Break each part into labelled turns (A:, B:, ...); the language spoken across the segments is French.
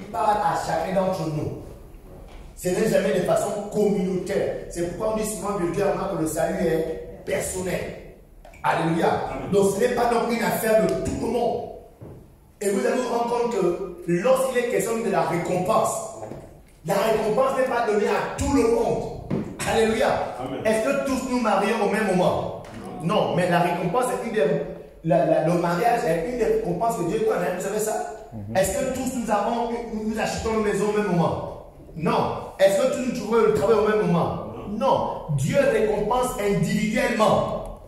A: Il parle à chacun d'entre nous. Ce n'est jamais de façon communautaire. C'est pourquoi on dit souvent vulgairement que le salut est personnel. Alléluia. Donc ce n'est pas donc une affaire de tout le monde. Et vous allez vous rendre compte que lorsqu'il est question de la récompense n'est pas donnée à tout le monde. Alléluia. Est-ce que tous nous marions au même moment? Non, mais la récompense est une des... le mariage est une des récompenses que Dieu donne. Vous savez ça? Est-ce que tous nous achetons une maison au même moment? Non. Est-ce que tous nous trouvons le travail au même moment? Non. Dieu récompense individuellement.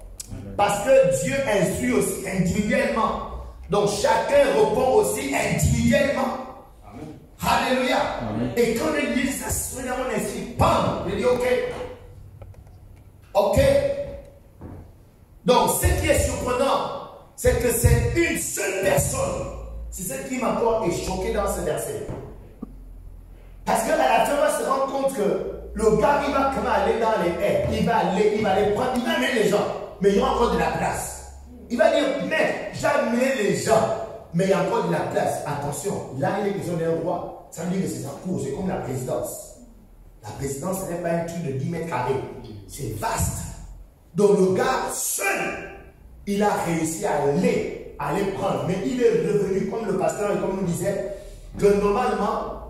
A: Parce que Dieu instruit aussi individuellement. Donc chacun répond aussi individuellement. Alléluia. Et quand l'église s'assoit dans mon esprit, bam, je dis ok. Ok. Donc ce qui est surprenant, c'est que c'est une seule personne. C'est ce qui m'a encore choqué dans ce verset. Parce qu'à la fin, on va se rendre compte que le gars, il va quand même aller dans les haies. Il va aller prendre, il va amener les gens. Mais il y aura encore de la place. Il va dire, mec, j'ai amené les gens. Mais il y a encore de la place. Attention, là, il est question d'un roi. Ça veut dire que c'est sa cour, c'est comme la présidence. La présidence, ce n'est pas un truc de 10 mètres carrés. C'est vaste. Donc le gars, seul, il a réussi à aller prendre. Mais il est revenu, comme le pasteur et comme nous disait, que normalement,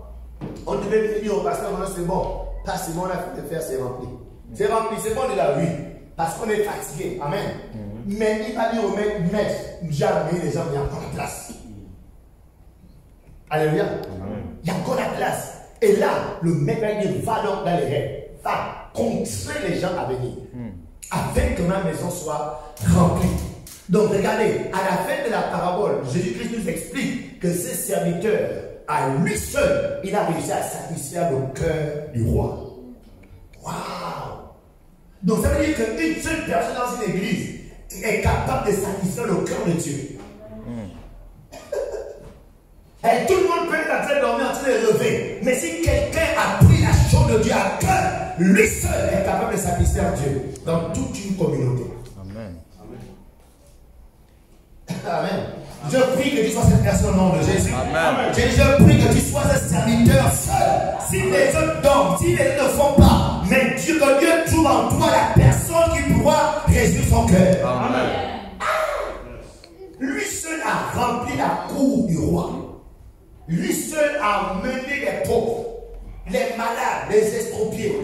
A: on devait venir au pasteur, c'est bon. Pas c'est bon, on a fait de faire, c'est rempli. C'est rempli, c'est bon de la vie. Parce qu'on est fatigué. Amen. Mais il va dire au maître, jamais les gens, il y a encore la place. Alléluia. Il y a encore la place. Et là, le maître va dire, va donc dans les rêves. Va contrer les gens à venir. Afin que ma maison soit remplie. Donc regardez, à la fin de la parabole, Jésus-Christ nous explique que ce serviteur, à lui seul, il a réussi à satisfaire le cœur du roi. Waouh! Donc ça veut dire qu'une seule personne dans une église est capable de satisfaire le cœur de Dieu. Et tout le monde peut être en train de dormir, en train de lever. Mais si quelqu'un a pris la chose de Dieu à cœur, lui seul est capable de satisfaire Dieu dans toute une communauté. Amen. Amen. Je prie que tu sois cette personne au nom de Jésus. Amen. Je prie que tu sois un serviteur seul. Si les autres dorment, si les autres ne font pas, mais Dieu, que Dieu trouve en toi la personne qui pourra résoudre son cœur. Amen. Lui seul a rempli la cour du roi. Lui seul a mené les pauvres, les malades, les estropiés,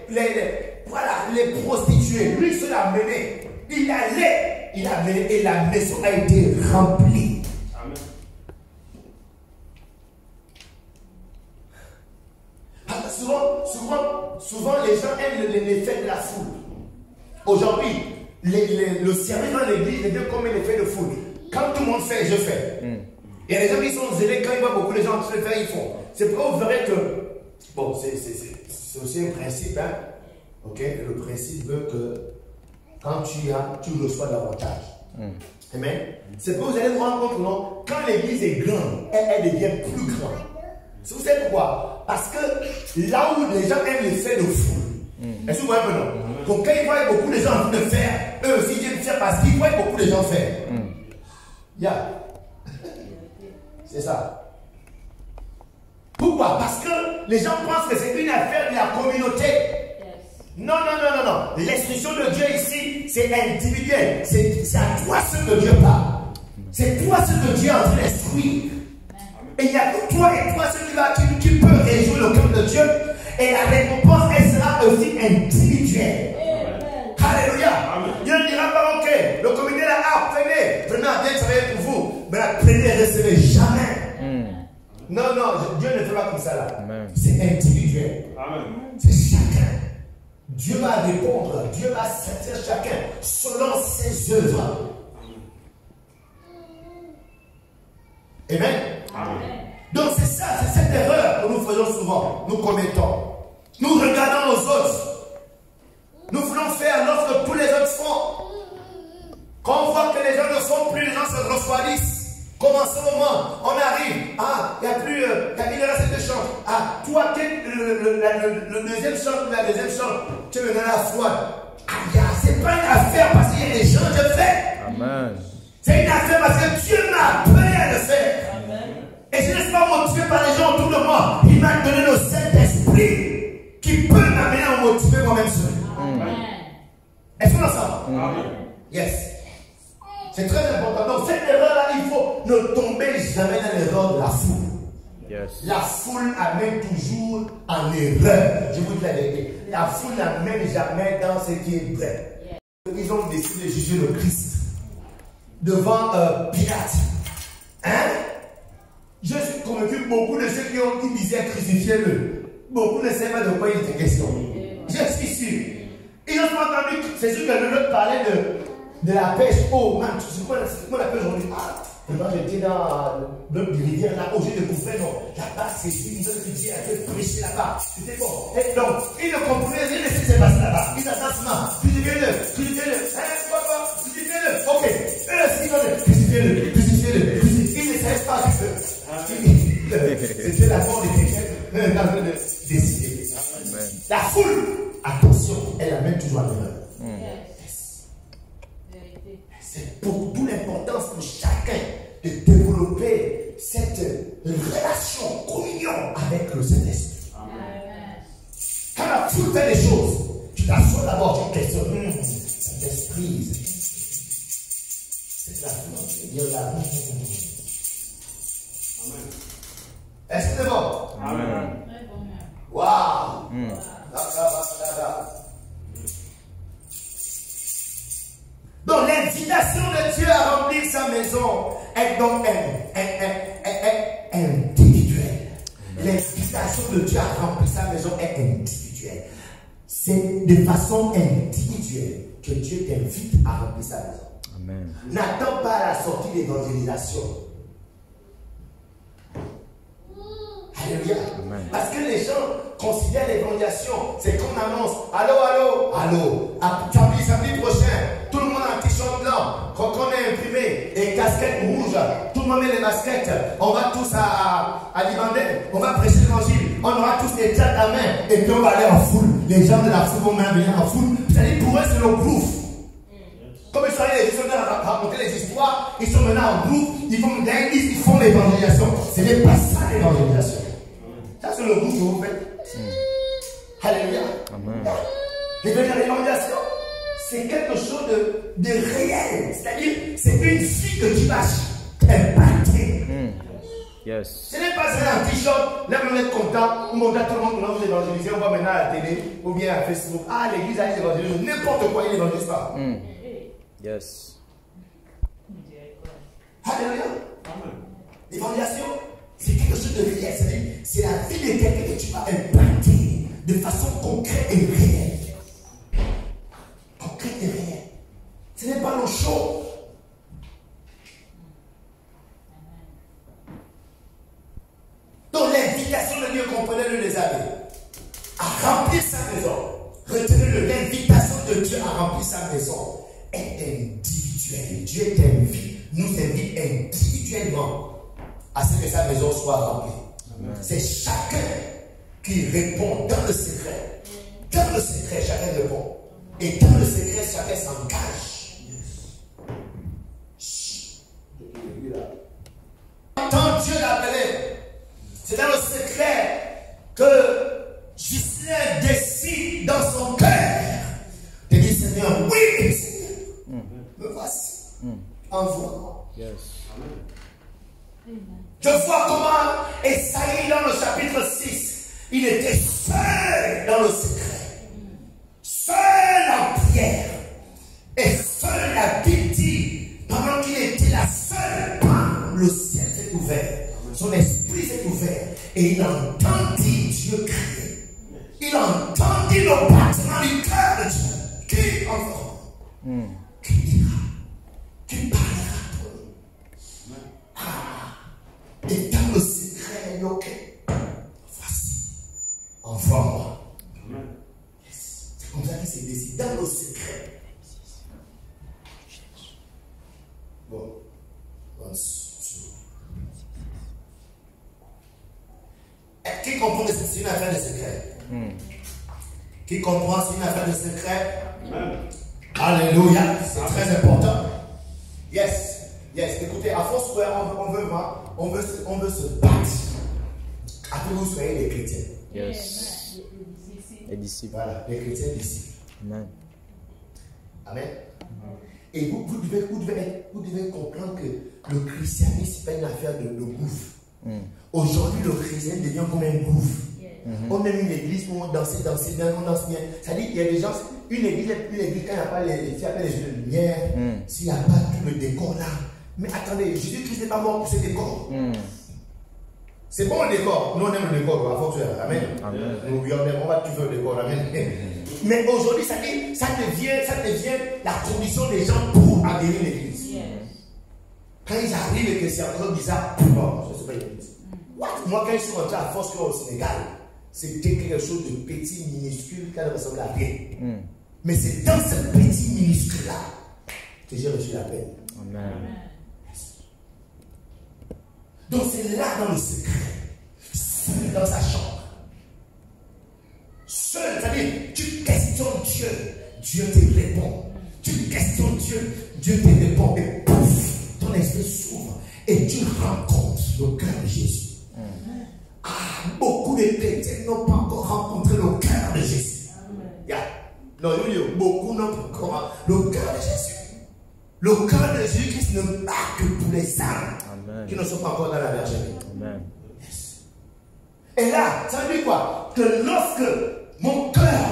A: les prostituées. Lui seul a mené. Il a mené et la maison a été remplie. Amen. Souvent, les gens aiment l'effet de la foule. Aujourd'hui, le service dans l'église est bien comme l'effet de foule. Quand tout le monde fait, je fais. Il y a des gens qui sont zélés, quand ils voient beaucoup de gens en train de faire, ils font. C'est pourquoi vous verrez que, bon, c'est aussi un principe, hein. Ok, le principe veut que quand tu as, tu reçois davantage. Amen. C'est pourquoi vous allez vous rendre compte, non, quand l'église est grande, elle devient plus grande. Vous savez pourquoi? Parce que là où les gens aiment l'effet de foule, est-ce que vous voyez un peu, non? Donc quand ils voient beaucoup de gens en train de faire, eux aussi viennent faire parce qu'ils voient beaucoup de gens faire. Yeah. C'est ça. Pourquoi? Parce que les gens pensent que c'est une affaire de la communauté. Non. L'instruction de Dieu ici, c'est individuel. C'est à toi ce que Dieu parle. C'est toi ce que Dieu est en train d'instruire. Et il n'y a que toi et toi ce qui peut réjouir le cœur de Dieu. Et la récompense, elle sera aussi individuelle. Alléluia. Dieu ne dira pas, ok, le comité là, prenez à bien travailler pour vous. Mais la prenez et recevez jamais. Non, Dieu ne fait pas comme ça là. C'est individuel. C'est chacun. Dieu va répondre, Dieu va servir chacun selon ses œuvres. Amen. Donc c'est ça, c'est cette erreur que nous faisons souvent, nous commettons. Nous regardons aux autres. Nous voulons faire lorsque tous les autres font. Quand on voit que les gens ne font plus, les gens se refroidissent. Comme en ce moment, on arrive, il n'y a plus, il reste deux chants. Toi, le deuxième chant, la deuxième chant, tu me donnes la foi. C'est pas une affaire parce qu'il y a des gens de fait. Amen. C'est une affaire parce que Dieu m'a appelé à le faire. Amen. Et je ne suis pas motivé par les gens autour de Est-ce qu'on est ensemble? Yes. C'est très important. Donc cette erreur-là, il faut ne tomber jamais dans l'erreur de la foule.
B: Yes.
A: La foule amène toujours en erreur. Je vous dis la vérité. La foule n'amène jamais dans ce qui est vrai. Ils ont décidé de juger le Christ devant Pilate. Hein? Je suis convaincu que beaucoup de ceux qui disaient crucifiez-le, beaucoup ne savent pas de quoi il était question. Je suis sûr. Ils ont entendu, c'est sûr que l'autre parlait de la pêche. Oh, man, tu sais quoi la pêche aujourd'hui? Ah, moi j'étais dans l'autre rivière là, où j'ai découvert, non, là-bas c'est une zone qui dit un peu prêcher là-bas. C'était bon. Et donc, ils ne comprenaient rien de ce qui s'est passé là-bas. Ils attendent, crucifiez-le, papa, crucifiez-le. Ok, crucifiez-le. Ils ne savaient pas que c'était la mort de quelqu'un dans le décider. La foule, attention, elle amène toujours à l'erreur. C'est pour d'où l'importance pour chacun de développer cette relation, communion avec le Saint-Esprit. Quand la foule fait des choses, tu t'assois d'abord, tu questionnes. Saint-Esprit, c'est la foule, Dieu là. Est-ce que c'est bon?
B: Amen.
A: Waouh! Donc l'invitation de Dieu à remplir sa maison est donc individuelle. L'invitation de Dieu à remplir sa maison est individuelle. C'est de façon individuelle que Dieu t'invite à remplir sa maison.
B: Amen.
A: N'attends pas la sortie d'évangélisation. Alléluia. Parce que les gens considèrent l'évangélisation, c'est qu'on annonce allô, samedi prochain, tout le monde a un t-shirt blanc, quand on est imprimé, et casquette rouge, tout le monde met les baskets, on va tous à Libanet, on va prêcher l'évangile, on aura tous des têtes à main, et puis on va aller en foule. Les gens de la foule vont même venir en foule. C'est-à-dire pour eux, c'est le groupe. Comme ils sont allés, ils sont venus raconter les histoires, ils sont maintenant en groupe, ils font l'évangélisation. Ce n'est pas ça l'évangélisation. Ça, c'est le groupe que vous faites. Alléluia. L'évangélisation, c'est quelque chose de réel. C'est-à-dire, c'est une vie que tu vas impacter.
B: Yes.
A: Ce n'est pas un t-shirt, là on est content, on montre à tout le monde qu'on va évangéliser, on va maintenant à la télé ou bien à Facebook. Ah, l'église a évangélisé, n'importe quoi, il évangélise pas.
B: Yes.
A: Alléluia. L'évangélisation, c'est quelque chose de réel. C'est la vie de quelqu'un que tu vas impacter de façon concrète et réelle. Concrète et réelle. Ce n'est pas le show. Donc l'invitation de Dieu, comprenez-le les amis, à remplir sa maison. Retenez-le, l'invitation de Dieu à remplir sa maison est individuelle. Dieu nous invite individuellement à ce que sa maison soit remplie. C'est chacun qui répond dans le secret. Dans le secret, chacun répond. Et dans le secret, chacun s'engage. Quand Dieu l'appelait, c'est dans le secret que Gislain décide dans son cœur de dire Seigneur, oui, Seigneur, me voici. Envoie-moi.
B: Yes.
A: Je vois comment Esaïe dans le chapitre 6, il était seul dans le secret, seul en prière, et seul la Bible dit, pendant qu'il était là seul, le ciel s'est ouvert, son esprit s'est ouvert, et il entendit Dieu crier. Il entendit le battement du cœur de Dieu. Qui enfant? Qui dira? Qui parlera pour nous? Et dans le secret, ok, voici, envoie-moi. Yes. C'est comme ça qu'il s'est décidé, dans le secret. Bon, qui comprend que c'est une affaire de secret? Qui comprend c'est une affaire de secret? Alléluia, c'est très important. Yes. Yes, écoutez, à force on veut se battre. Après vous soyez des chrétiens.
B: Yes. Les disciples.
A: Voilà, les chrétiens disciples.
B: Amen.
A: Amen. Et vous devez comprendre que le christianisme, ce n'est pas une affaire de gouffre. Aujourd'hui, le christianisme devient comme un gouffre. On aime une église où on danse bien, on danse bien. C'est-à-dire qu'il y a des gens, une église, quand il n'y a pas les yeux de lumière, s'il n'y a pas tout le décor là. Mais attendez, Jésus-Christ n'est pas mort pour ce décor. C'est bon le décor. Nous on aime le décor, à force. Amen. Nous on va toujours le décor. Amen. Mais aujourd'hui, ça devient la condition des gens pour adhérer à l'église. Quand ils arrivent et que c'est encore bizarre, bon, je ne sais pas l'église. Moi, quand je suis rentré à Force au Sénégal, c'était quelque chose de petit, minuscule, qui ne ressemblait à rien. Mais c'est dans ce petit minuscule-là que j'ai reçu la paix.
B: Amen.
A: Donc c'est là dans le secret, seul dans sa chambre. Seul, c'est-à-dire, tu questionnes Dieu, Dieu te répond. Tu questionnes Dieu, Dieu te répond. Et pouf, ton esprit s'ouvre et tu rencontres le cœur de Jésus. Beaucoup de chrétiens n'ont pas encore rencontré le cœur de Jésus. Non, beaucoup n'ont pas encore le cœur de Jésus. Le cœur de Jésus-Christ ne bat que pour les âmes qui ne sont pas encore dans la bergerie. Yes. Et là, ça veut dire quoi? Que lorsque mon cœur,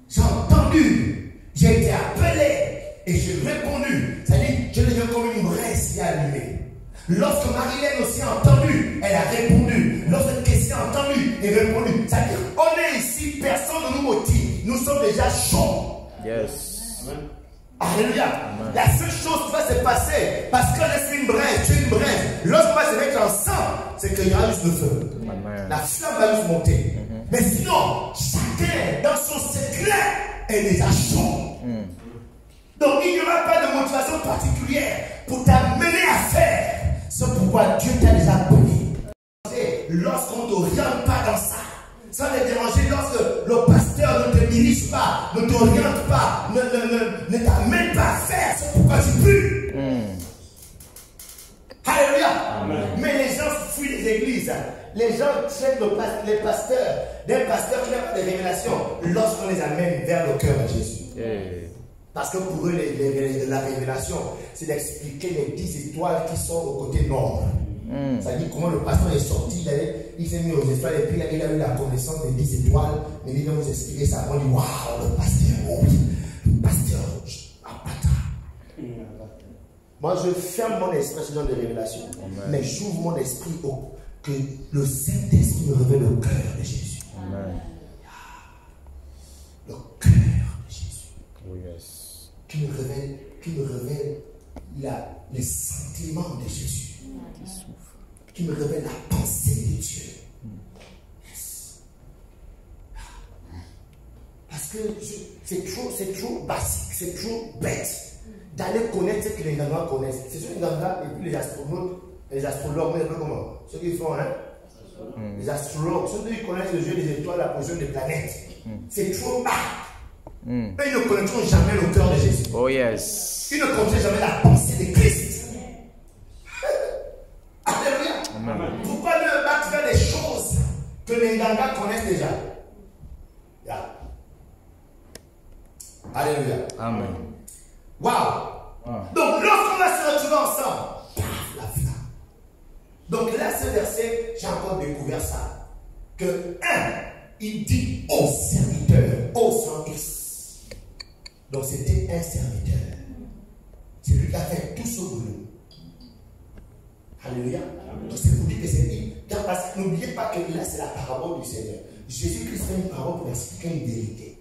A: j'ai entendu, j'ai été appelé et j'ai répondu, c'est-à-dire je deviens comme une braise qui est allumée. Lorsque Marilène aussi a entendu, elle a répondu. Lorsque Kessie a entendu et répondu. C'est-à-dire, on est ici, personne ne nous motive. Nous sommes déjà chauds.
B: Yes.
A: Amen. Alléluia. Amen. La seule chose qui va se passer, parce que je suis une braise, tu es une braise. Lorsqu'on va se mettre ensemble, c'est qu'il y aura juste le feu. Amen. La flamme va juste monter. Mais sinon, chacun dans son secret est déjà chaud. Donc il n'y aura pas de motivation particulière pour t'amener à faire ce pourquoi Dieu t'a déjà béni. Lorsqu'on ne t'oriente pas dans ça, sans te déranger, lorsque le pasteur ne te dirige pas, ne t'oriente pas, ne t'amène pas à faire ce pourquoi tu pries. Alléluia. Mais les gens fuient les églises. Les gens traitent les pasteurs, des pasteurs qui n'ont pas de révélation, lorsqu'on les amène vers le cœur de Jésus. Parce que pour eux, la révélation, c'est d'expliquer les 10 étoiles qui sont au côté nord. Ça dit comment le pasteur est sorti, il s'est mis aux étoiles et puis il a eu la connaissance des 10 étoiles. Mais il vient vous expliquer ça. On dit waouh, le pasteur, oh oui, le pasteur, moi je ferme mon esprit sur des révélations. Mais j'ouvre mon esprit que le Saint-Esprit me révèle le cœur de Jésus. Le cœur de Jésus.
B: Oh yes.
A: Qui me révèle les sentiments de Jésus. Qui me révèle la pensée de Dieu. Yes. Parce que c'est trop basique, c'est trop bête d'aller connaître ce que les Gangans connaissent. C'est sûr les Gangans et puis les astronautes, les astrologues, comment? Ceux qui font, hein? Les astrologues, ceux qui connaissent le jeu des étoiles, la position des planètes. C'est trop bas. Eux, ils ne connaîtront jamais le cœur de Jésus.
B: Oh yes.
A: Ils ne connaîtront jamais la pensée de Christ. Alléluia. Pourquoi ne pas faire des choses que les Gangans connaissent déjà? Alléluia.
B: Amen.
A: Waouh. Donc lorsqu'on va se retrouver ensemble, paf, la flamme. Donc là, ce verset, j'ai encore découvert ça. Que il dit au serviteur, au sans X. Donc c'était un serviteur. C'est lui qui a fait tout ce boulot. Alléluia. Donc c'est pour dire que c'est lui. Parce que n'oubliez pas que là, c'est la parabole du Seigneur. Jésus-Christ fait une parole pour expliquer une vérité.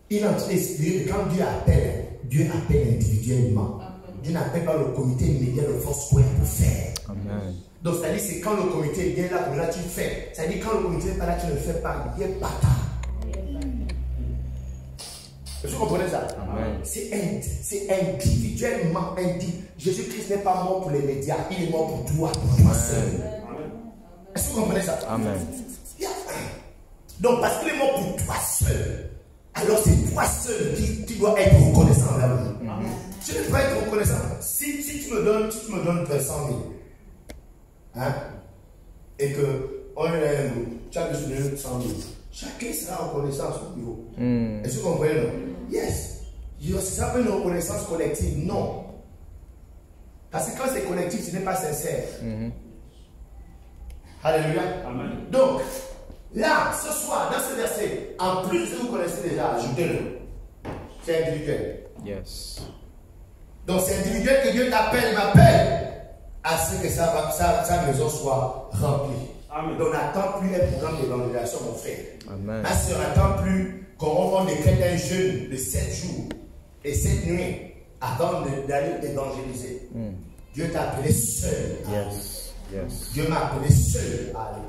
A: Il est en train d'expliquer que quand Dieu appelle individuellement. Dieu n'appelle pas le comité immédiat de force pour faire.
B: Amen.
A: Donc c'est-à-dire c'est quand le comité vient là, pour là tu fais. C'est-à-dire quand le comité n'est pas là, tu ne fais pas. Il est bâtard. Vous comprenez ça? C'est individuellement. Jésus-Christ n'est pas mort pour les médias. Il est mort pour toi seul. Est-ce que vous comprenez ça?
B: Amen.
A: Donc parce qu'il est mort pour toi seul, alors c'est toi seul qui dois être reconnaissant envers lui. Tu ne peux pas être reconnaissant. Si tu me donnes 100 000, hein, et que on est là, tu as besoin de 100 000, chacun sera reconnaissant à son niveau. Est-ce que vous comprenez? Yes. C'est ça une reconnaissance collective. Non. Parce que quand c'est collectif, ce n'est pas sincère. Alléluia.
B: Amen.
A: Donc, là, ce soir, dans ce verset, en plus de ce que vous connaissez déjà, ajoutez-le. C'est individuel.
B: Yes.
A: Donc, c'est individuel que Dieu t'appelle, m'appelle à ce que sa maison soit remplie.
B: Amen.
A: Donc, on n'attend plus un programme d'évangélisation, mon frère.
B: Amen.
A: Parce qu'on n'attend plus qu'on décrète un jeûne de 7 jours et 7 nuits avant d'aller évangéliser. Dieu t'a appelé seul.
B: Yes. Yes.
A: Dieu m'a appelé seul à aller.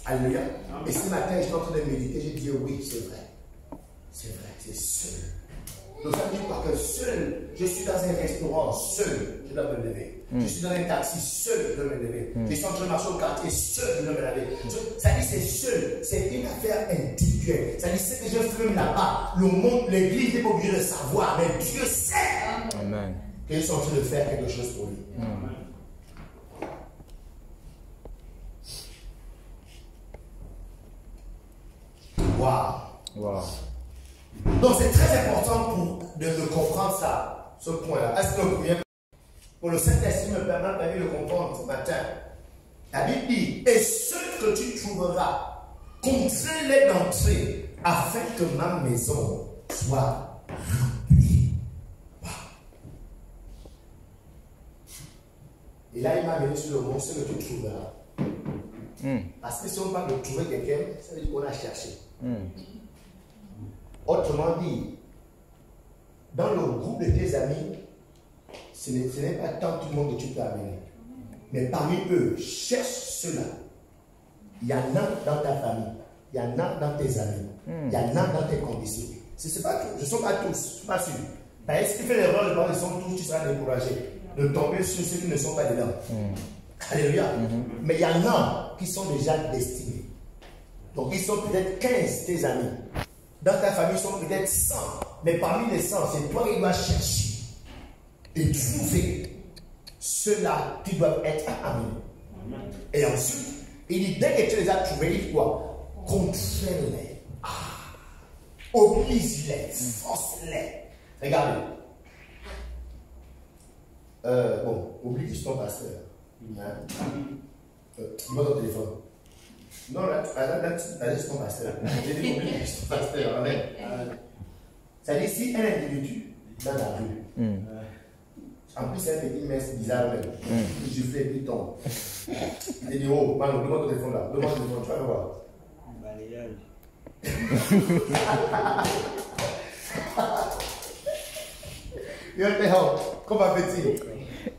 A: Alléluia. Et ce matin, j'étais en train de méditer, j'ai dit oui, c'est vrai. C'est vrai, c'est seul. Donc ça veut dire quoi? Que seul, je suis dans un restaurant, seul, je dois me lever. Je suis dans un taxi, seul, je dois me lever. Je suis en train de marcher au quartier, seul, je dois me lever. Ça dit c'est seul, c'est une affaire individuelle. Ça dit ce que je fais là-bas, le monde, l'église n'est pas obligé de savoir, mais Dieu sait.
B: Amen.
A: Que je suis en train de faire quelque chose pour lui. Waouh.
B: Wow.
A: Donc c'est très important de comprendre ça, ce point-là. Est-ce que vous pouvez, pour le Saint-Esprit me permet de comprendre ce matin? La Bible dit, et ceux que tu trouveras, contrains-les d'entrer, afin que ma maison soit remplie. Wow. Et là, il m'a amené sur le mot, ce que tu trouveras. Parce que si on parle de trouver quelqu'un, ça veut dire qu'on a cherché. Autrement dit, dans le groupe de tes amis, ce n'est pas tant tout le monde que tu peux amener. Mais parmi eux, cherche ceux-là. Il y en a dans ta famille, il y en a dans tes amis, il y en a dans tes conditions. Ce ne sont pas tous, je ne suis pas sûr. Parce que si tu fais l'erreur de penser qu'ils sont tous, tu seras découragé de tomber sur ceux qui ne sont pas dedans. Alléluia. Mais il y en a qui sont déjà destinés. Donc ils sont peut-être 15 tes amis. Dans ta famille, ils sont peut-être 100. Mais parmi les 100, c'est toi qui dois chercher et trouver ceux-là qui doivent être amenés. Et ensuite, il dit, dès que tu les as trouvés, il dit quoi? Contrains-les. Oblige-les, force-les. Regardez. Bon, oblige ton pasteur. Il va ton téléphone. Non, là, tu laisses ton pasteur. J'ai dit oblige ton pasteur. Amen. Ça dit, si un individu dans la rue, en plus c'est un petit mess bizarre même, je fais puis tombe. Il dit, oh, Mano, demande ton téléphone là, demande ton téléphone, tu vas le voir.
C: Balayage.
A: Il va te help, comme un petit.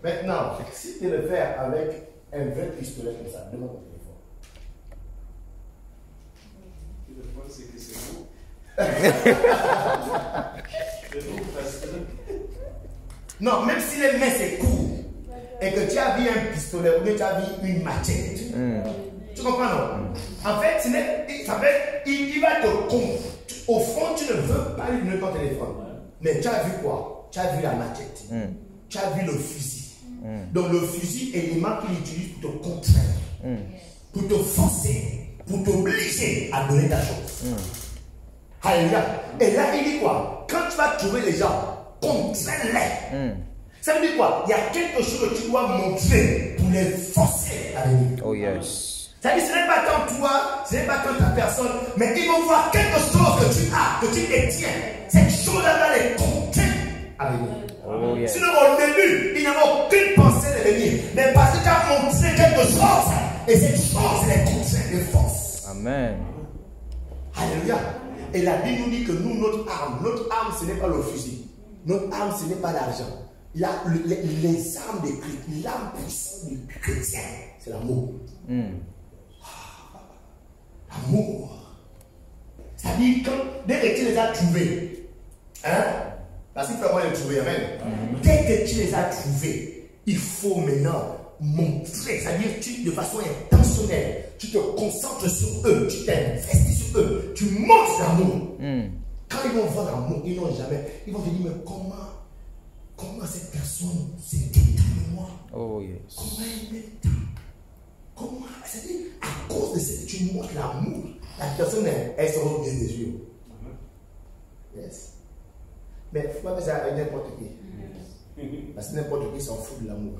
A: Maintenant, si tu le fais avec un vrai pistolet comme ça, demande ton téléphone.
C: Le téléphone, c'est que c'est vous. C'est vous, parce que.
A: Non, même si les mains c'est court et que tu as vu un pistolet ou que tu as vu une machette, tu comprends non? En fait, il va te compte. Au fond, tu ne veux pas lui donner ton téléphone. Mais tu as vu quoi? Tu as vu la machette. Tu as vu le fusil. Donc le fusil est l'élément qu'il utilise pour te contraindre, pour te forcer, pour t'obliger à donner ta chose. Alléluia. Et là, il dit quoi? Quand tu vas trouver les gens, contrains-les. Ça veut dire quoi? Il y a quelque chose que tu dois montrer pour les forcer à venir.
B: Oh yes.
A: Ça veut dire ce n'est pas tant toi, ce n'est pas tant ta personne, mais ils vont voir quelque chose que tu as, que tu détiens. Cette chose-là va les contraindre à venir.
B: Oh yes.
A: Sinon, au début, il n'avait aucune pensée de venir. Mais parce que tu as montré quelque chose, et cette chose les contraint, les force.
B: Amen.
A: Alléluia. Et la Bible nous dit que nous, notre arme, ce n'est pas le fusil. Notre arme, ce n'est pas l'argent. Les armes des chrétiens, l'arme puissante du chrétien, c'est l'amour. L'amour. C'est-à-dire que dès que tu les as trouvés, parce qu'il faut avoir les trouver, amen. Dès que tu les as trouvés, il faut maintenant montrer, c'est-à-dire de façon intentionnelle, tu te concentres sur eux, tu t'investis sur eux, tu montres l'amour. Quand ils vont voir l'amour, ils n'ont jamais, ils vont te dire, mais comment cette personne s'est détachée de moi?
B: Oh yes.
A: Comment elle m'aime? Comment? C'est-à-dire, à cause de ce que tu montres l'amour, la personne, elle se rend bien des yeux. Yes. Mais il ne faut pas faire ça avec n'importe qui. Parce que n'importe qui s'en fout de l'amour.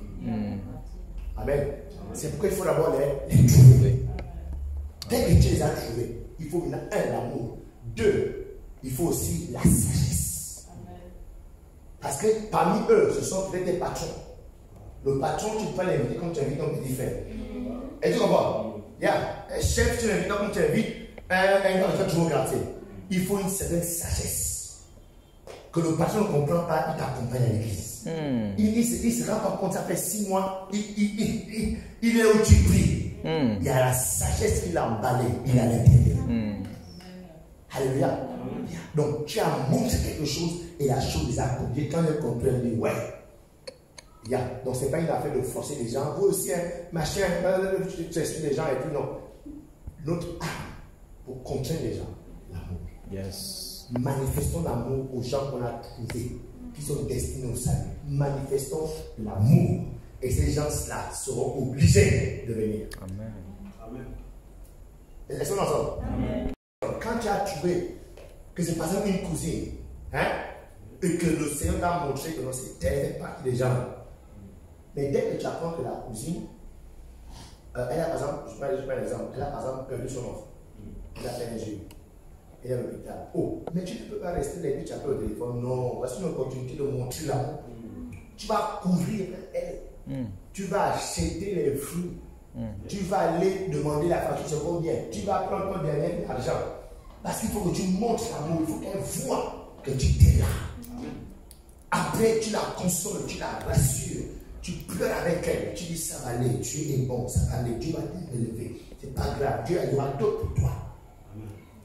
A: Amen. C'est pourquoi il faut d'abord les trouver. Dès que tu les as trouvés, il faut maintenant, un, l'amour. Deux, il faut aussi la sagesse. Parce que parmi eux, ce sont peut-être des patrons. Le patron, tu ne peux pas l'inviter comme tu invites ton petit frère. Et tu comprends? Un chef, tu l'invites comme tu invites un gars qui va toujours regarder. Il faut une certaine sagesse. Que le patron ne comprend pas, il t'accompagne à l'église. Il ne se rend pas compte, ça fait 6 mois, il est au tu pries. Il y a la sagesse qu'il a emballée, il est à l'intérieur. Alléluia. Donc tu as montré quelque chose et la chose les a accomplie. Quand il comprend, il dit ouais. Donc ce n'est pas une affaire de forcer les gens. Vous aussi, machin, tu expliques les gens et puis non. Notre âme pour contraindre les gens, l'amour.
B: Yes.
A: Manifestons l'amour aux gens qu'on a trouvés, qui sont destinés au salut. Manifestons l'amour. Et ces gens-là seront obligés de venir.
B: Amen.
C: Amen.
A: Est-ce qu'on entend? Amen. Quand tu as trouvé que c'est pas une cousine, hein, et que le Seigneur t'a montré que c'est elle fait partie des gens. Mais dès que tu apprends que la cousine, elle a par exemple, je prends un exemple, elle a par exemple perdu son enfant. Elle a fait un jeu. Elle est à l'hôpital. Oh, mais tu ne peux pas rester les deux, tu appelles au téléphone. Non, voici une opportunité de montrer l'amour. Tu vas couvrir elle. Tu vas acheter les fruits. Tu vas aller demander la facture, c'est combien. Tu vas prendre ton dernier argent. Parce qu'il faut que tu montres l'amour. Il faut qu'elle voit que tu es là. Après, tu la consoles, tu la rassures. Tu pleures avec elle. Tu dis ça va aller. Tu es bon, ça va aller. Dieu va t'élever. C'est pas grave. Dieu aura d'autres pour toi.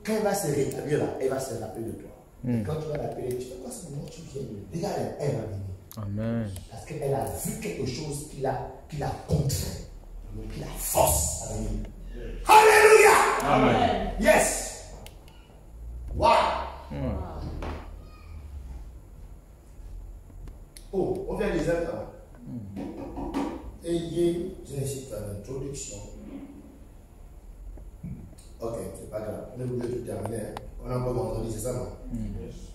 A: Quand elle va se rétablir là, elle va se rappeler de toi. Et quand tu vas l'appeler, tu fais quoi ce moment tu viens. Regarde, elle va venir.
B: Amen.
A: Parce qu'elle a vu quelque chose qui l'a contraint, qui la force à venir. Alléluia!
B: Amen.
A: Yes! Wow! Oh, on vient les aides. Ayez, je n'hésite pas l'introduction. Ok, c'est pas grave. On est obligé de terminer. On a un peu vendredi, c'est ça, non?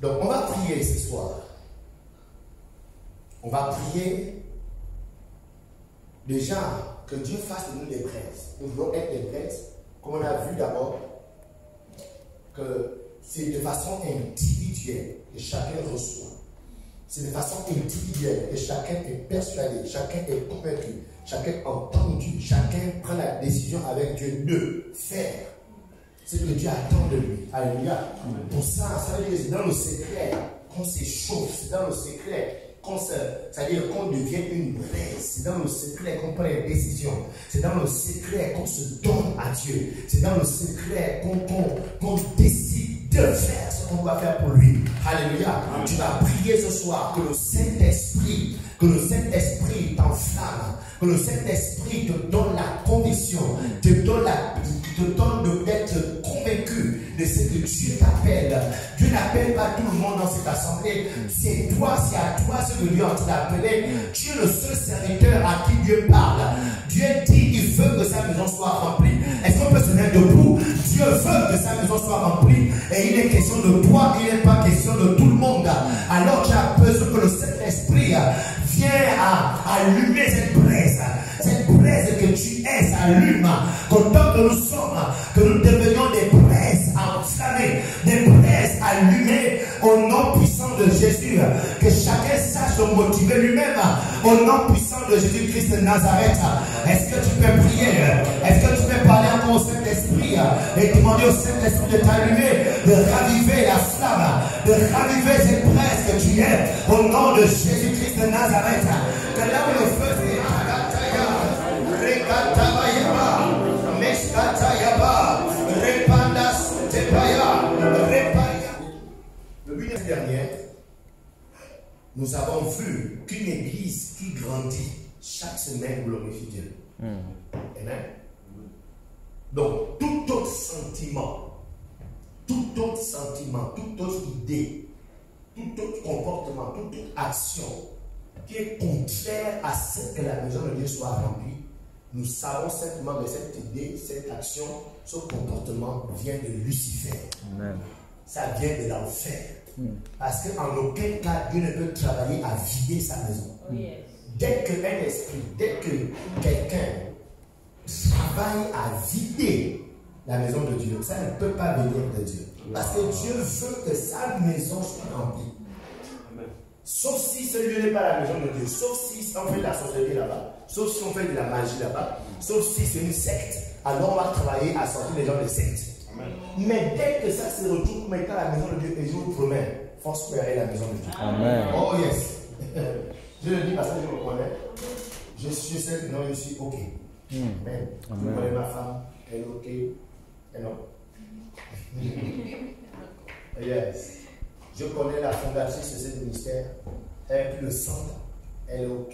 A: Donc, on va prier ce soir. On va prier déjà que Dieu fasse de nous des prêtres. Nous voulons être des prêtres, comme on a vu d'abord, que c'est de façon individuelle que chacun reçoit. C'est de façon individuelle que chacun est persuadé, chacun est convaincu, chacun est entendu, chacun prend la décision avec Dieu de faire ce que Dieu attend de lui. Alléluia. Pour ça, ça veut dire que c'est dans le secret qu'on s'échauffe, c'est dans le secret. C'est-à-dire qu'on devienne une braise. C'est dans le secret qu'on prend les décisions. C'est dans le secret qu'on se donne à Dieu. C'est dans le secret qu'on décide de faire ce qu'on va faire pour lui. Alléluia. Tu vas prier ce soir que le Saint-Esprit t'enflamme. Que le Saint-Esprit te donne la conviction, te donne d'être convaincu de ce que Dieu t'appelle. Dieu n'appelle pas tout le monde dans cette assemblée. C'est à toi ce que Dieu est en train d'appeler. Tu es le seul serviteur à qui Dieu parle. Dieu dit qu'il veut que sa maison soit remplie. Est-ce qu'on peut se mettre debout? Dieu veut que sa maison soit remplie. Et il est question de toi, il n'est pas question de tout le monde. Alors tu as besoin que le Saint-Esprit vienne à allumer cette braise. Cette braise que tu es s'allume. Content que nous sommes, que nous devenions des braises enflammées, des braises allumées au nom puissant de Jésus. Que chacun sache se motiver lui-même au nom puissant de Jésus-Christ de Nazareth. Est-ce que tu peux prier? Est-ce que tu peux parler encore au Saint-Esprit et demander au Saint-Esprit de t'allumer, de raviver la flamme, de raviver cette braise que tu es au nom de Jésus-Christ de Nazareth? Que là où le feu c'est le week-end dernier, nous avons vu qu'une église qui grandit chaque semaine glorifie Dieu. Amen. Donc, tout autre sentiment, toute autre idée, tout autre comportement, toute autre action qui est contraire à ce que la maison de Dieu soit remplie, nous savons simplement que cette idée, cette action, ce comportement vient de Lucifer.
B: Amen.
A: Ça vient de l'enfer. Parce qu'en aucun cas, Dieu ne peut travailler à vider sa maison. Dès qu'un esprit, dès que quelqu'un travaille à vider la maison de Dieu, ça ne peut pas venir de Dieu. Parce que Dieu veut que sa maison soit remplie. Sauf si ce lieu n'est pas la maison de Dieu, sauf si on fait de la sorcellerie là-bas, sauf si on fait de la magie là-bas, sauf si c'est une secte, alors on va travailler à sortir les gens des sectes. Mais dès que ça se retrouve comme étant la maison de Dieu, et je vous promets, Foursquare est la maison de Dieu.
B: Amen.
A: Oh yes. Je le dis parce que je me connais. Je sais que non, je suis OK. Amen. Vous connaissez ma femme, elle est OK. Et non. Yes. Je connais la fondatrice de ce ministère. Elle est plus de 100 ans. Elle est OK.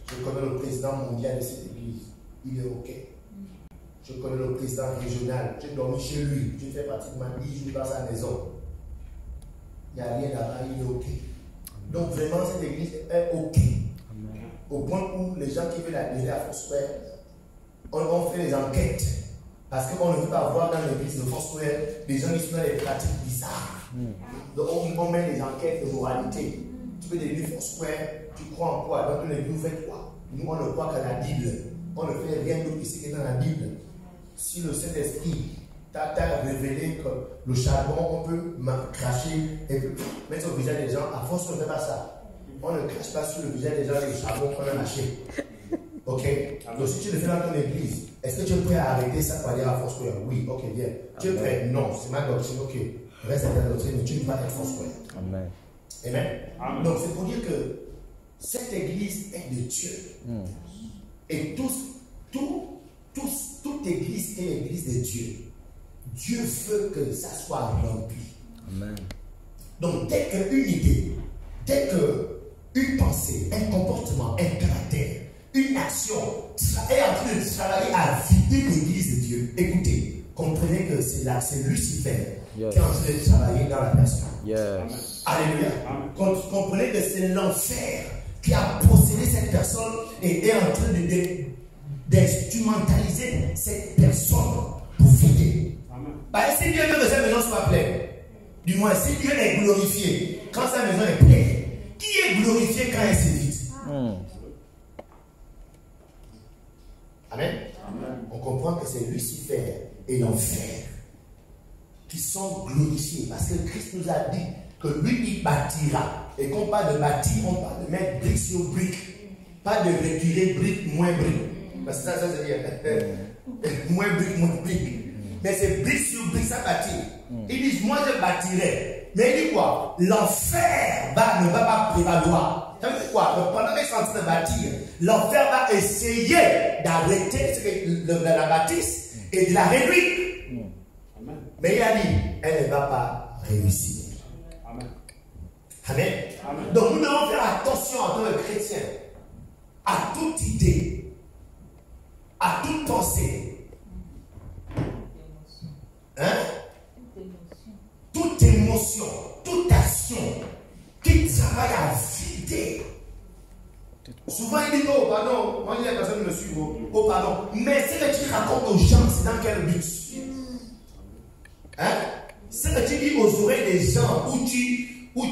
A: Je connais le président mondial de cette église. Il est OK. Je connais le président régional. J'ai dormi chez lui. Je fais pratiquement 10 jours dans sa maison. Il n'y a rien là-bas. Il est OK. Donc vraiment, cette église est OK. Au point où les gens qui veulent adhérer à Foursquare, on fait des enquêtes. Parce qu'on ne veut pas voir dans l'église de Foursquare des gens qui sont dans des pratiques bizarres. Donc on met des enquêtes de moralité. Tu peux devenir Foursquare, tu crois en quoi? Donc l'église nous fait quoi? Nous on ne croit qu'à la Bible. On ne fait rien d'autre ici que dans la Bible. Si le Saint-Esprit t'a révélé que le charbon, on peut cracher et mettre au visage des gens, à force on ne fait pas ça. On ne crache pas sur le visage des gens le charbon qu'on a lâché. Ok? Donc si tu le fais dans ton église, est-ce que tu es prêt à arrêter ça pour aller à Foursquare? Oui, ok, bien. Tu es prêt? Non, c'est ma doctrine, ok. Reste à ta doctrine, mais tu ne vas pas être Foursquare. Amen. Amen. Donc c'est pour dire que cette église est de Dieu. Et toute église est l'église de Dieu. Dieu veut que ça soit rempli. Amen. Donc dès qu'une idée, dès qu'une pensée, un comportement, un caractère, une action est en train de travailler à vider l'église de Dieu, écoutez, comprenez que c'est Lucifer qui est en train de travailler dans la personne. Alléluia. Comprenez que c'est l'enfer qui a possédé cette personne et est en train d'instrumentaliser cette personne pour vider. Si Dieu veut que sa maison soit pleine, du moins si Dieu est glorifié quand sa maison est pleine, qui est glorifié quand elle se vide? Amen. On comprend que c'est Lucifer et l'enfer qui sont glorifiés parce que Christ nous a dit que lui il bâtira. Et quand on parle de bâtir, on parle de mettre brique sur brique, pas de retirer brique moins brique. Parce que ça veut dire moins brique. Mais c'est brique sur brique, ça bâtit. Ils disent, moi je bâtirai. Mais il dit quoi? L'enfer ne va pas prévaloir. Ça veut dire quoi? Pendant qu'ils sont en train de bâtir, l'enfer va essayer d'arrêter la bâtisse et de la réduire. Mais il a dit, elle ne va pas réussir. Amen. Donc nous devons faire attention en tant que chrétiens à toute idée, à toute pensée, toute émotion, toute action qui travaille à vider. Souvent il dit, oh pardon, moi je dis la personne me suit, oh pardon, mais ce que tu racontes aux gens, c'est dans quel but? Ce que tu dis aux oreilles des gens, où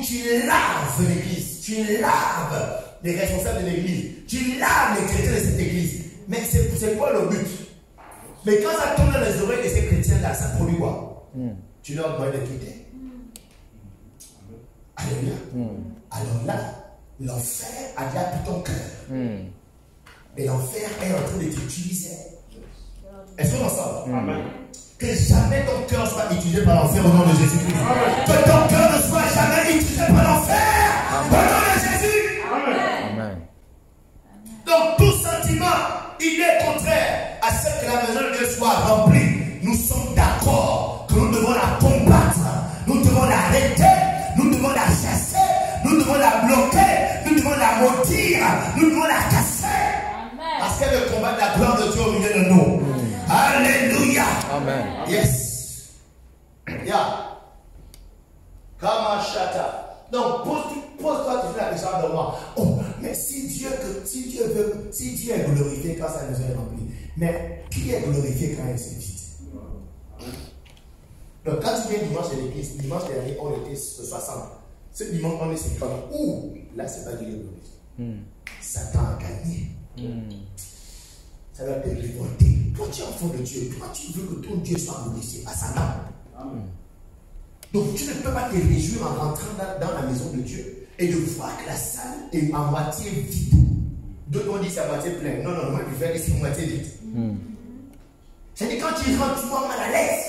A: tu laves l'église, tu laves les responsables de l'église, tu laves les chrétiens de cette église. Mais c'est quoi le but? Mais quand ça tombe dans les oreilles de ces chrétiens-là, ça produit quoi? Tu leur dois de quitter. Alléluia. Alors là, l'enfer a déjà pris ton cœur. Et l'enfer est en train de t'utiliser. Est-ce qu'on ensemble? Amen. Que jamais ton cœur soit utilisé par l'enfer au nom de Jésus-Christ. Que ton cœur ne soit jamais utilisé par l'enfer au nom de Jésus. Amen. Donc tout sentiment, il est contraire à ce que la maison de Dieu soit remplie. Nous sommes d'accord que nous devons la combattre, nous devons l'arrêter, nous devons la chasser, nous devons la bloquer, nous devons la maudire, nous devons la casser. Amen. Parce qu'elle veut combattre la gloire de Dieu au milieu de nous. Alléluia. Amen. Yes. Yeah. Kamashata. Donc, pose-toi toujours la question de moi. Oh, mais si Dieu est glorifié quand sa maison est remplie, mais qui est glorifié quand elle se vide? Donc quand tu viens dimanche à l'église, dimanche dernier, on était 60. Ce dimanche, on est 50. Ouh, là, c'est pas Dieu. Satan a gagné. Ça va te révolter. Toi, tu es enfant de Dieu. Toi, tu veux que ton Dieu soit glorifié à Satan. Donc, tu ne peux pas te réjouir en rentrant dans la maison de Dieu et de voir que la salle est à moitié vide. D'autres ont dit c'est à moitié plein. Non, non, moi, je vais laisser à moitié vide. C'est-à-dire, quand tu rentres, tu vois mal à l'aise.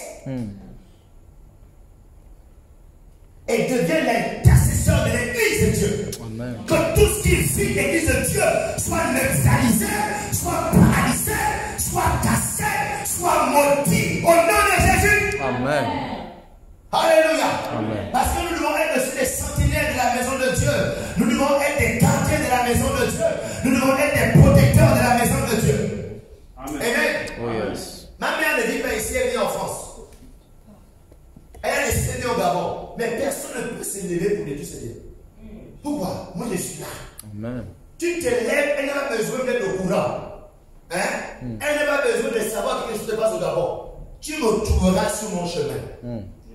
A: Et devient l'intercesseur de l'église de Dieu.
B: Amen.
A: Que tout ce qui vit l'église de Dieu soit neutralisé, soit paralysé, soit cassé, soit maudit. Au nom de Jésus.
B: Amen.
A: Alléluia.
B: Amen.
A: Parce que nous devons être aussi des sentinelles de la maison de Dieu. Nous devons être des gardiens de la maison de Dieu. Nous devons être des protecteurs de la maison de Dieu.
C: Amen.
A: Amen.
B: Oh yes.
A: Ma mère ne vit pas ici, elle vit en France. Elle a décidé au Gabon. Mais personne ne peut se lever pour détruire ce Dieu. Pourquoi? Moi je suis là.
B: Amen.
A: Tu te lèves, elle n'a pas besoin d'être au courant. Hein? Elle n'a pas besoin de savoir quelque chose se passe au Gabon. Tu me trouveras sur mon chemin.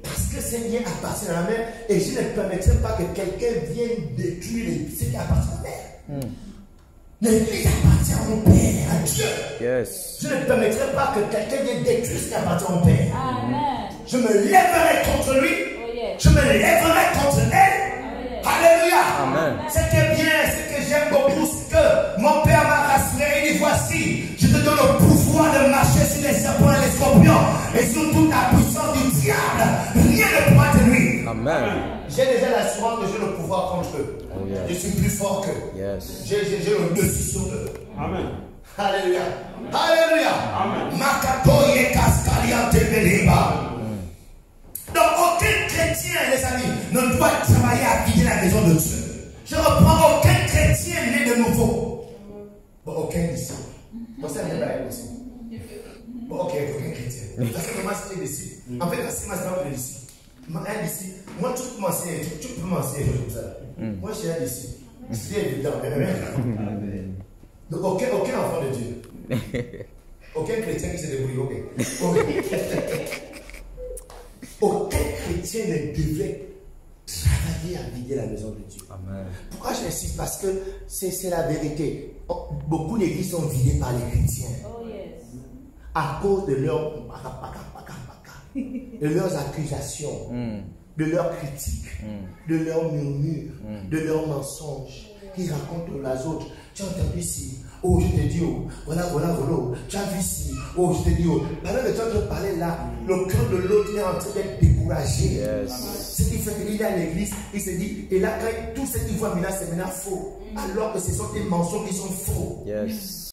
A: Parce que ce bien appartient à la mère et je ne permettrai pas que quelqu'un vienne détruire ce qui appartient à la mère. L'église appartient à mon Père, à Dieu.
B: Yes.
A: Je ne permettrai pas que quelqu'un vienne détruire ce qui appartient à mon Père.
D: Amen.
A: Je me lèverai contre lui.
D: Oh yes.
A: Je me lèverai contre elle.
D: Amen.
A: Alléluia.
B: Amen.
A: Ce qui est bien, ce que j'aime beaucoup, c'est que mon Père m'a rassuré et dit voici, je te donne le pouvoir de marcher sur les serpents et les scorpions et sur toute la puissance du diable. Rien ne pourra te nuire.
B: Amen.
A: J'ai déjà l'assurance que j'ai le pouvoir contre eux.
B: Oh, yes.
A: Je suis plus fort qu'eux.
B: Yes.
A: J'ai le dessus sur eux.
C: Amen.
A: Alléluia. Alléluia.
C: Amen.
A: Makatoye kaskaliante beliba. Donc aucun chrétien, les amis, ne doit travailler à vider la maison de Dieu. Je reprends aucun chrétien né de nouveau. Bon, aucun ici. Bon, ça n'est pas aussi. Bon, ok, aucun chrétien. Parce que moi, c'est ici. En fait, c'est ma sœur ici. Elle ici. Moi, tu peux m'enseigner, tu peux m'enseigner des choses comme ça. Moi, je suis elle ici. C'est évident. Donc, aucun enfant de Dieu. Aucun chrétien qui se débrouille. Aucun chrétien ne devrait travailler à vider la maison de Dieu.
B: Amen.
A: Pourquoi j'insiste? Parce que c'est la vérité. Beaucoup d'églises sont vidées par les chrétiens
D: Oh yes.
A: à cause de leurs accusations, de leurs critiques, de leurs murmures, de leurs mensonges qu'ils racontent aux autres. Tu as entendu ici? Oh, je te dis, oh, voilà, tu as vu ici, oh, je te dis, oh. Pendant que tu es en train de parler là, le cœur de l'autre est en train d'être découragé.
B: Yes.
A: Ce qui fait qu'il est à l'église, il se dit, et là, quand tout ce qu'il voit maintenant, c'est maintenant faux. Alors que ce sont des mensonges qui sont faux.
B: Yes.